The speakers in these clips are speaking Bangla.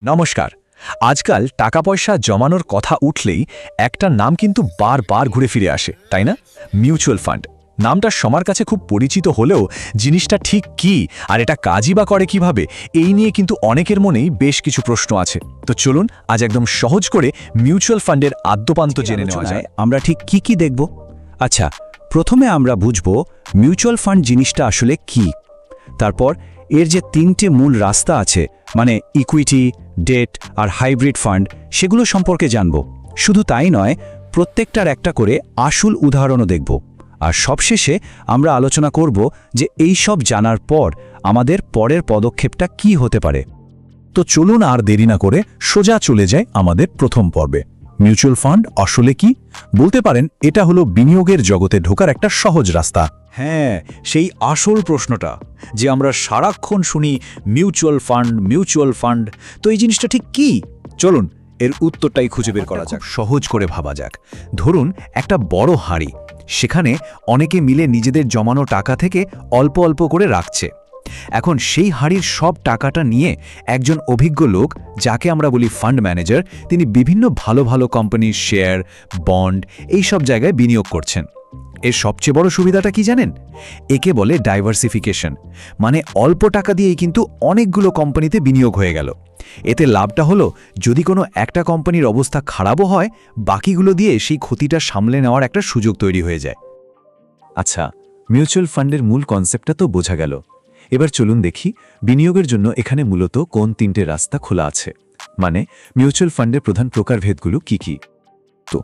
নমস্কার। আজকাল টাকা পয়সা জমানোর কথা উঠলেই একটা নাম কিন্তু বারবার ঘুরে ফিরে আসে, তাই না? Mutual fund. নামটা সবার কাছে খুব পরিচিত হলেও জিনিসটা ঠিক কি আর এটা কাজই বা করে কিভাবে, এই নিয়ে কিন্তু অনেকের মনেই বেশ কিছু প্রশ্ন আছে। তো চলুন আজ একদম সহজ করে মিউচুয়াল ফান্ডের আদ্যোপান্ত জেনে নেওয়া যায়। আমরা ঠিক কি দেখব? আচ্ছা, প্রথমে আমরা বুঝব মিউচুয়াল ফান্ড জিনিসটা আসলে কি। তারপর এর যে তিনটে মূল রাস্তা আছে, মানে ইকুইটি, ডেট আর হাইব্রিড ফান্ড, সেগুলো সম্পর্কে জানব। শুধু তাই নয়, প্রত্যেকটার একটা করে আসল উদাহরণও দেখব। আর সবশেষে আমরা আলোচনা করব যে এই সব জানার পর আমাদের পরের পদক্ষেপটা কি হতে পারে। তো চলুন আর দেরি না করে সোজা চলে যায় আমাদের প্রথম পর্বে। মিউচুয়াল ফান্ড আসলে কি? বলতে পারেন এটা হলো বিনিয়োগের জগতে ঢোকার একটা সহজ রাস্তা। হ্যাঁ, সেই আসল প্রশ্নটা যে আমরা সারাক্ষণ শুনি, মিউচুয়াল ফান্ড। তো এই জিনিসটা ঠিক কি? চলুন এর উত্তরটাই খুঁজে বের করা যাক। সহজ করে ভাবা যাক। ধরুন একটা বড় হাঁড়ি, সেখানে অনেকে মিলে নিজেদের জমানো টাকা থেকে অল্প অল্প করে রাখছে। এখন সেই হাঁড়ির সব টাকাটা নিয়ে একজন অভিজ্ঞ লোক, যাকে আমরা বলি ফান্ড ম্যানেজার, তিনি বিভিন্ন ভালো ভালো কোম্পানির শেয়ার, বন্ড এই সব জায়গায় বিনিয়োগ করছেন। এর সবচেয়ে বড় সুবিধাটা কি জানেন? একে বলে ডাইভার্সিফিকেশন। মানে অল্প টাকা দিয়েই কিন্তু অনেকগুলো কোম্পানিতে বিনিয়োগ হয়ে গেল। এতে লাভটা হলো, যদি কোনো একটা কোম্পানির অবস্থা খারাপও হয়, বাকিগুলো দিয়ে সেই ক্ষতিটা সামলে নেওয়ার একটা সুযোগ তৈরি হয়ে যায়। আচ্ছা, মিউচুয়াল ফান্ডের মূল কনসেপ্টটা তো বোঝা গেল। এবার চলুন দেখি বিনিয়োগের জন্য এখানে মূলত কোন তিনটে রাস্তা খোলা আছে, মানে মিউচুয়াল ফান্ডের প্রধান প্রকারভেদগুলো কি কি। তো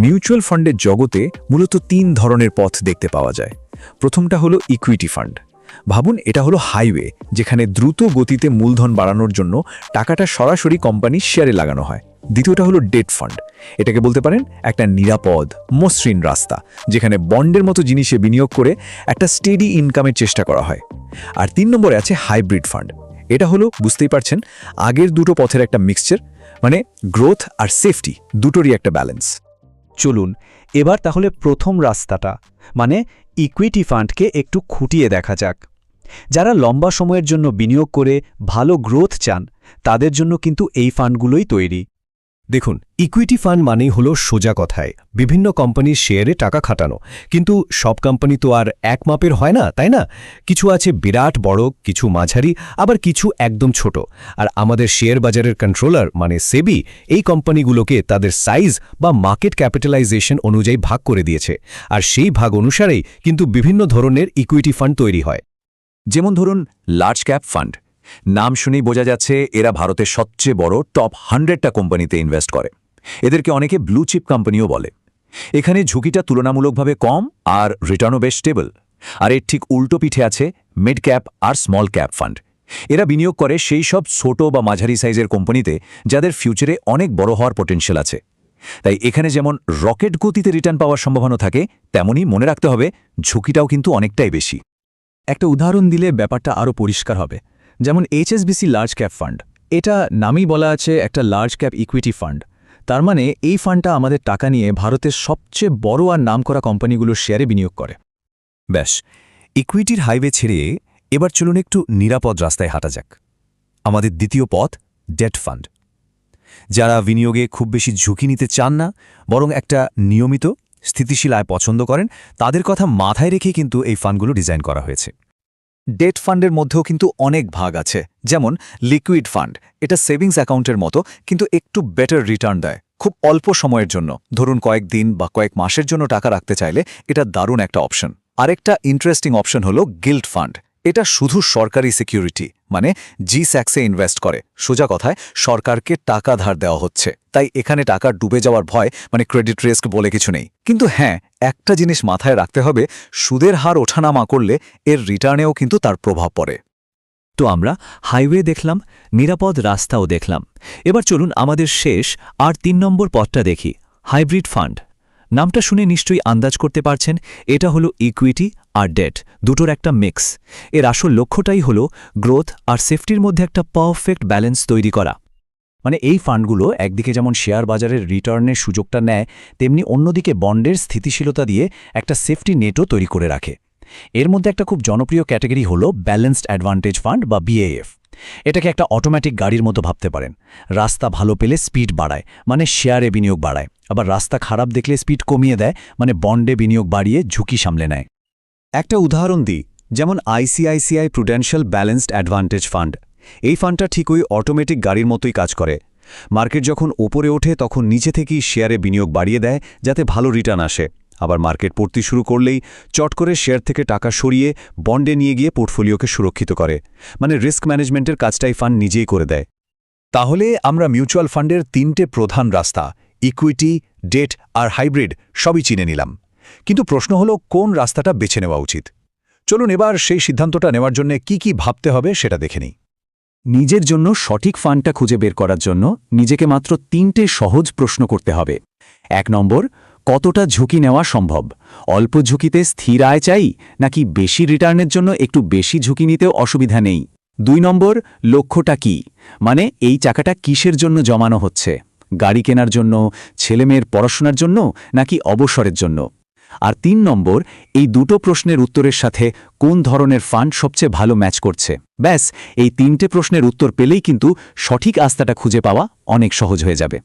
মিউচুয়াল ফান্ডের জগতে মূলত তিন ধরনের পথ দেখতে পাওয়া যায়। প্রথমটা হলো ইকুইটি ফান্ড। ভাবুন এটা হলো হাইওয়ে, যেখানে দ্রুত গতিতে মূলধন বাড়ানোর জন্য টাকাটা সরাসরি কোম্পানির শেয়ারে লাগানো হয়। দ্বিতীয়টা হলো ডেট ফান্ড। এটাকে বলতে পারেন একটা নিরাপদ, মসৃণ রাস্তা, যেখানে বন্ডের মতো জিনিসে বিনিয়োগ করে একটা স্টেডি ইনকামের চেষ্টা করা হয়। আর 3 নম্বরে আছে হাইব্রিড ফান্ড। এটা হলো, বুঝতেই পারছেন, আগের দুটো পথের একটা মিক্সচার, মানে গ্রোথ আর সেফটি দুটোরই একটা ব্যালেন্স। চলুন এবার তাহলে প্রথম রাস্তাটা, মানে ইকুইটি ফান্ডকে একটু খুঁটিয়ে দেখা যাক। যারা লম্বা সময়ের জন্য বিনিয়োগ করে ভালো গ্রোথ চান, তাদের জন্য কিন্তু এই ফান্ডগুলোই তৈরি। দেখুন, ইকুইটি ফান্ড মানেই হলো সোজা কথায় বিভিন্ন কোম্পানির শেয়ারে টাকা খাটানো। কিন্তু সব কোম্পানি তো আর এক মাপের হয় না, তাই না? কিছু আছে বিরাট বড়, কিছু মাঝারি, আবার কিছু একদম ছোট। আর আমাদের শেয়ার বাজারের কন্ট্রোলার মানে সেবি এই কোম্পানিগুলোকে তাদের সাইজ বা মার্কেট ক্যাপিটালাইজেশন অনুযায়ী ভাগ করে দিয়েছে। আর সেই ভাগ অনুসারেই কিন্তু বিভিন্ন ধরনের ইকুইটি ফান্ড তৈরি হয়। যেমন ধরুন লার্জ ক্যাপ ফান্ড। নাম শুনেই বোঝা যাচ্ছে এরা ভারতের সবচেয়ে বড় টপ 100টা কোম্পানিতে ইনভেস্ট করে। এদেরকে অনেকে ব্লু চিপ কোম্পানিও বলে। এখানে ঝুঁকিটা তুলনামূলকভাবে কম আর রিটার্নও বেশ স্টেবল। আর এর ঠিক উল্টো পিঠে আছে মিড ক্যাপ আর স্মল ক্যাপ ফান্ড। এরা বিনিয়োগ করে সেই সব ছোট বা মাঝারি সাইজের কোম্পানিতে যাদের ফিউচারে অনেক বড় হওয়ার পটেনশিয়াল আছে। তাই এখানে যেমন রকেট গতিতে রিটার্ন পাওয়ার সম্ভাবনা থাকে, তেমনই মনে রাখতে হবে ঝুঁকিটাও কিন্তু অনেকটাই বেশি। একটা উদাহরণ দিলে ব্যাপারটা আরও পরিষ্কার হবে। যেমন এইচএসবিসি লার্জ ক্যাপ ফান্ড। এটা নামই বলা আছে একটা লার্জ ক্যাপ ইকুইটি ফান্ড। তার মানে এই ফান্ডটা আমাদের টাকা নিয়ে ভারতের সবচেয়ে বড় আর নামকরা কোম্পানিগুলোর শেয়ারে বিনিয়োগ করে। ব্যাস, ইকুইটির হাইওয়ে ছেড়ে এবার চলুন একটু নিরাপদ রাস্তায় হাঁটা যাক। আমাদের দ্বিতীয় পথ ডেট ফান্ড। যারা বিনিয়োগে খুব বেশি ঝুঁকি নিতে চান না, বরং একটা নিয়মিত স্থিতিশীল আয় পছন্দ করেন, তাদের কথা মাথায় রেখে কিন্তু এই ফান্ডগুলো ডিজাইন করা হয়েছে। ডেট ফান্ডের মধ্যেও কিন্তু অনেক ভাগ আছে। যেমন লিকুইড ফান্ড, এটা সেভিংস অ্যাকাউন্টের মতো, কিন্তু একটু বেটার রিটার্ন দেয় খুব অল্প সময়ের জন্য। ধরুন কয়েক দিন বা কয়েক মাসের জন্য টাকা রাখতে চাইলে এটা দারুণ একটা অপশন। আরেকটা ইন্টারেস্টিং অপশন হলো গিল্ড ফান্ড। এটা শুধু সরকারি সিকিউরিটি, মানে জিস্যাক্সে ইনভেস্ট করে। সোজা কথায় সরকারকে টাকা ধার দেওয়া হচ্ছে, তাই এখানে টাকা ডুবে যাওয়ার ভয়, মানে ক্রেডিট রিস্ক বলে কিছু নেই। কিন্তু হ্যাঁ, একটা জিনিস মাথায় রাখতে হবে, সুদের হার ওঠানামা করলে এর রিটার্নেও কিন্তু তার প্রভাব পড়ে। তো আমরা হাইওয়ে দেখলাম, নিরাপদ রাস্তাও দেখলাম। এবার চলুন আমাদের শেষ আর 3 নম্বর পথটা দেখি, হাইব্রিড ফান্ড। নামটা শুনে নিশ্চয়ই আন্দাজ করতে পারছেন, এটা হলো ইকুইটি আর ডেট দুটোর একটা মিক্স। এর আসল লক্ষ্যটাই হলো গ্রোথ আর সেফটির মধ্যে একটা পারফেক্ট ব্যালেন্স তৈরি করা। মানে এই ফান্ডগুলো একদিকে যেমন শেয়ার বাজারের রিটার্নের সুযোগটা নেয়, তেমনি অন্যদিকে বন্ডের স্থিতিশীলতা দিয়ে একটা সেফটি নেটও তৈরি করে রাখে। এর মধ্যে একটা খুব জনপ্রিয় ক্যাটাগরি হলো ব্যালেন্সড অ্যাডভান্টেজ ফান্ড বা বিএএফ। এটাকে একটা অটোমেটিক গাড়ির মতো ভাবতে পারেন। রাস্তা ভালো পেলে স্পিড বাড়ায়, মানে শেয়ারে বিনিয়োগ বাড়ায়। আবার রাস্তা খারাপ দেখলে স্পিড কমিয়ে দেয়, মানে বন্ডে বিনিয়োগ বাড়িয়ে ঝুঁকি সামলে নেয়। একটা উদাহরণ দিই, যেমন ICICI Prudential balanced advantage fund. এই ফান্ডটা ঠিক ওই অটোমেটিক গাড়ির মতোই কাজ করে। মার্কেট যখন ওপরে ওঠে তখন নিচে থেকেই শেয়ারে বিনিয়োগ বাড়িয়ে দেয় যাতে ভালো রিটার্ন আসে। আবার মার্কেট পড়তে শুরু করলেই চট করে শেয়ার থেকে টাকা সরিয়ে বন্ডে নিয়ে গিয়ে পোর্টফোলিওকে সুরক্ষিত করে। মানে রিস্ক ম্যানেজমেন্টের কাজটাই ফান্ড নিজেই করে দেয়। তাহলে আমরা মিউচুয়াল ফান্ডের 3টে প্রধান রাস্তা, ইকুইটি, ডেট আর হাইব্রিড, সবই চিনে নিলাম। কিন্তু প্রশ্ন হলো কোন রাস্তাটা বেছে নেওয়া উচিত। চলুন এবার সেই সিদ্ধান্তটা নেওয়ার জন্য কি ভাবতে হবে সেটা দেখে নিই। নিজের জন্য সঠিক ফান্ডটা খুঁজে বের করার জন্য নিজেকে মাত্র 3টে সহজ প্রশ্ন করতে হবে। 1 নম্বর, কতটা ঝুঁকি নেওয়া সম্ভব? অল্প ঝুঁকিতে স্থির আয় চাই, নাকি বেশি রিটার্নের জন্য একটু বেশি ঝুঁকি নিতেও অসুবিধা নেই? 2 নম্বর, লক্ষ্যটা কি? মানে এই টাকাটা কিসের জন্য জমানো হচ্ছে? গাড়ি কেনার জন্য, ছেলেমেয়ের পড়াশোনার জন্য, নাকি অবসরের জন্য? আর 3 নম্বর, এই দুটো প্রশ্নের উত্তরের সাথে কোন ধরনের ফান্ড সবচেয়ে ভালো ম্যাচ করছে। ব্যাস, এই 3টে প্রশ্নের উত্তর পেলেই কিন্তু সঠিক আস্থাটা খুঁজে পাওয়া অনেক সহজ হয়ে যাবে।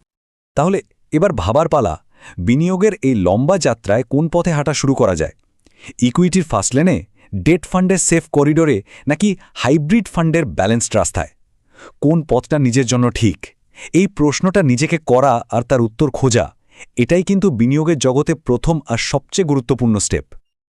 তাহলে এবার ভাবার পালা, বিনিয়োগের এই লম্বা যাত্রায় কোন পথে হাঁটা শুরু করা যায়? ইকুইটির ফার্স্ট লেনে, ডেট ফান্ডের সেফ করিডোরে, নাকি হাইব্রিড ফান্ডের ব্যালেন্সড রাস্তায়? কোন পথটা নিজের জন্য ঠিক? এই প্রশ্নটা নিজেকে করা আর তার উত্তর খোঁজা, এটাই কিন্তু বিনিয়োগের জগতে প্রথম আর সবচেয়ে গুরুত্বপূর্ণ স্টেপ।